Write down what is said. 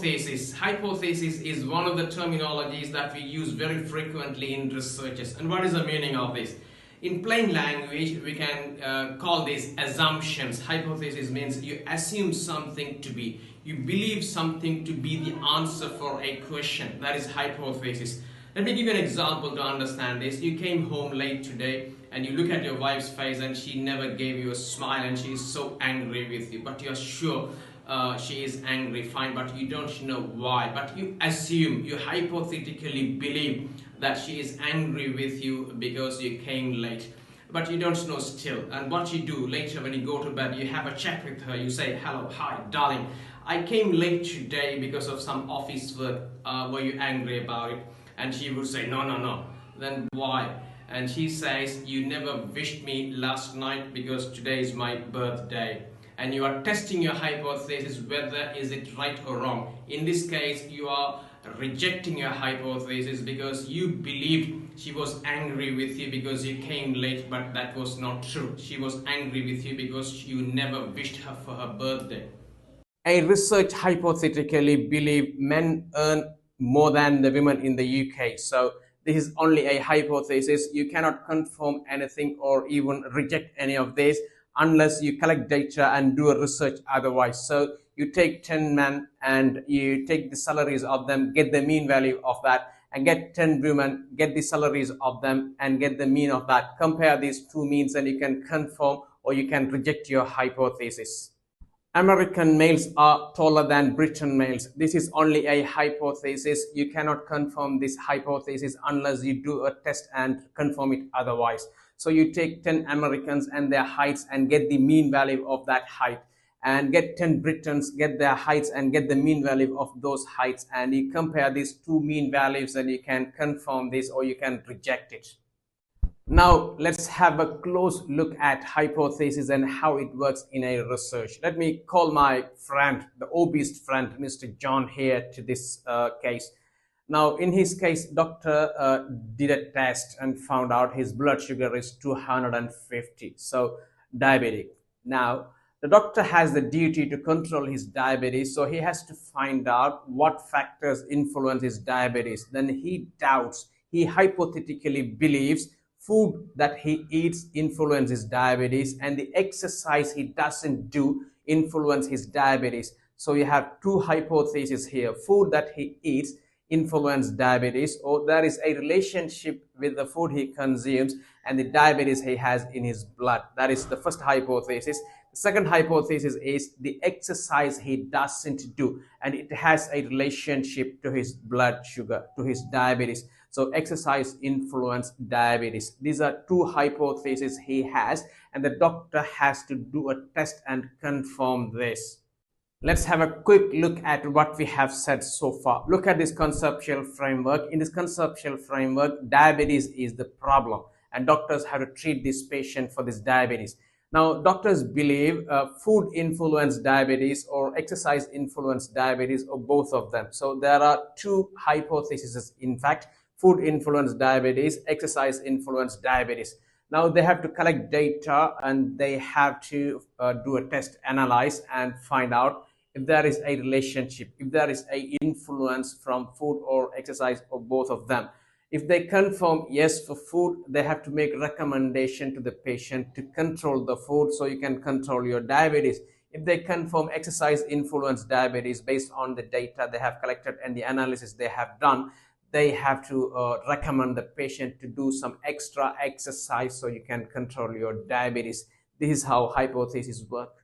hypothesis. Hypothesis is one of the terminologies that we use very frequently in researches. And what is the meaning of this? In plain language, we can call these assumptions. Hypothesis means you assume something to be. You believe something to be the answer for a question. That is hypothesis. Let me give you an example to understand this. You came home late today and you look at your wife's face and she never gave you a smile and she is so angry with you. But you're sure she is angry, fine, but you don't know why. But you assume, you hypothetically believe that she is angry with you because you came late. But you don't know still. And what you do later when you go to bed, you have a chat with her. You say, hello, hi, darling. I came late today because of some office work. Were you angry about it? And she would say, no, no, no. Then why? And she says, you never wished me last night because today is my birthday. And you are testing your hypothesis whether is it right or wrong. In this case, you are rejecting your hypothesis because you believed she was angry with you because you came late, but that was not true. She was angry with you because you never wished her for her birthday. A research hypothetically believe men earn more than the women in the UK. So this is only a hypothesis. You cannot confirm anything or even reject any of this unless you collect data and do a research otherwise. So you take 10 men and you take the salaries of them, get the mean value of that, and get 10 women, get the salaries of them and get the mean of that. Compare these two means and you can confirm or you can reject your hypothesis. American males are taller than Britain males. This is only a hypothesis. You cannot confirm this hypothesis unless you do a test and confirm it otherwise. So you take 10 Americans and their heights and get the mean value of that height, and get 10 Britons, get their heights and get the mean value of those heights, and you compare these two mean values and you can confirm this or you can reject it. Now let's have a close look at hypothesis and how it works in a research. Let me call my friend, the obese friend, Mr. John here to this case. Now in his case, doctor did a test and found out his blood sugar is 250, so diabetic. Now the doctor has the duty to control his diabetes, so he has to find out what factors influence his diabetes. Then he doubts, he hypothetically believes food that he eats influences diabetes and the exercise he doesn't do influence his diabetes. So you have two hypotheses here. Food that he eats influence diabetes, or there is a relationship with the food he consumes and the diabetes he has in his blood. That is the first hypothesis. The second hypothesis is the exercise he doesn't do and it has a relationship to his blood sugar, to his diabetes. So exercise influence diabetes. These are two hypotheses he has, and the doctor has to do a test and confirm this. Let's have a quick look at what we have said so far. Look at this conceptual framework. In this conceptual framework, diabetes is the problem, and doctors have to treat this patient for this diabetes. Now, doctors believe food influence diabetes or exercise influence diabetes, or both of them. So there are two hypotheses, in fact. Food influence diabetes, exercise influence diabetes. Now they have to collect data and they have to do a test, analyze and find out if there is a relationship, if there is a influence from food or exercise or both of them. If they confirm yes for food, they have to make recommendation to the patient to control the food so you can control your diabetes. If they confirm exercise influence diabetes based on the data they have collected and the analysis they have done, they have to recommend the patient to do some extra exercise so you can control your diabetes. This is how hypotheses work.